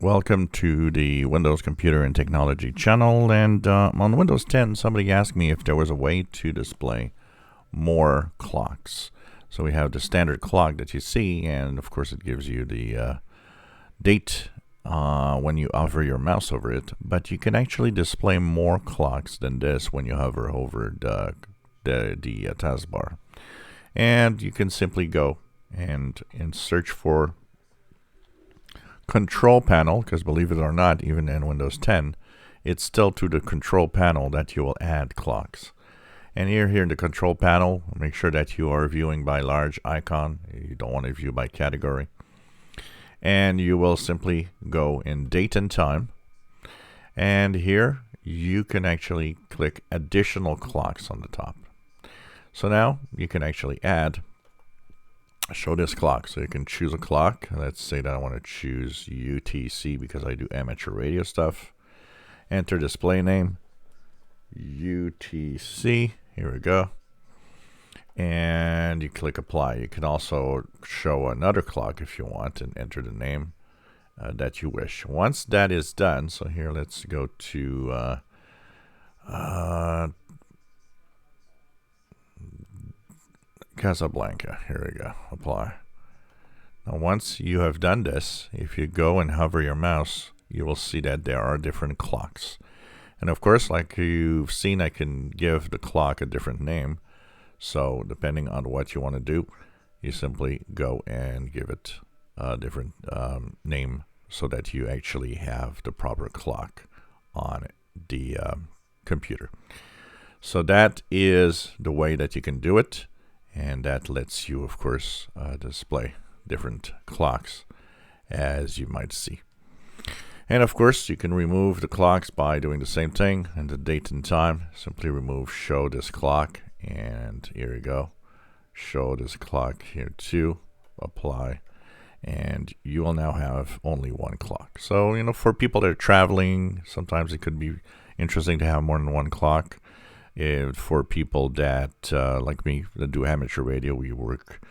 Welcome to the Windows Computer and Technology channel. And on Windows 10, somebody asked me if there was a way to display more clocks. So we have the standard clock that you see, and of course it gives you the date when you hover your mouse over it. But you can actually display more clocks than this when you hover over the taskbar. And you can simply go and search for Control Panel, because believe it or not, even in Windows 10, it's still to the Control Panel that you will add clocks. And here in the Control Panel, make sure that you are viewing by large icon. You don't want to view by category. And you will simply go in date and time. And here you can actually click additional clocks on the top. So now you can actually show this clock. So you can choose a clock. Let's say that I want to choose UTC because I do amateur radio stuff. Enter display name, UTC. Here we go. And you click apply. You can also show another clock if you want and enter the name that you wish. Once that is done, so here let's go to Casablanca. Here we go. Apply. Now once you have done this, if you go and hover your mouse, you will see that there are different clocks. And of course, like you've seen, I can give the clock a different name. So depending on what you want to do, you simply go and give it a different name so that you actually have the proper clock on the computer. So that is the way that you can do it. And that lets you, of course, display different clocks, as you might see. And of course, you can remove the clocks by doing the same thing. And the date and time, simply remove show this clock. And here you go. Show this clock here too. Apply. And you will now have only one clock. So, for people that are traveling, sometimes it could be interesting to have more than one clock. For people that, like me, that do amateur radio, we work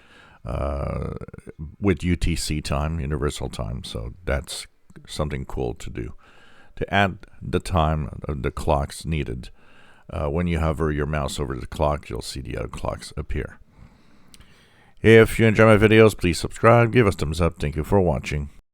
with UTC time, Universal Time. So that's something cool to do. To add the time, the clocks needed. When you hover your mouse over the clock, you'll see the other clocks appear. If you enjoy my videos, please subscribe, give us a thumbs up. Thank you for watching.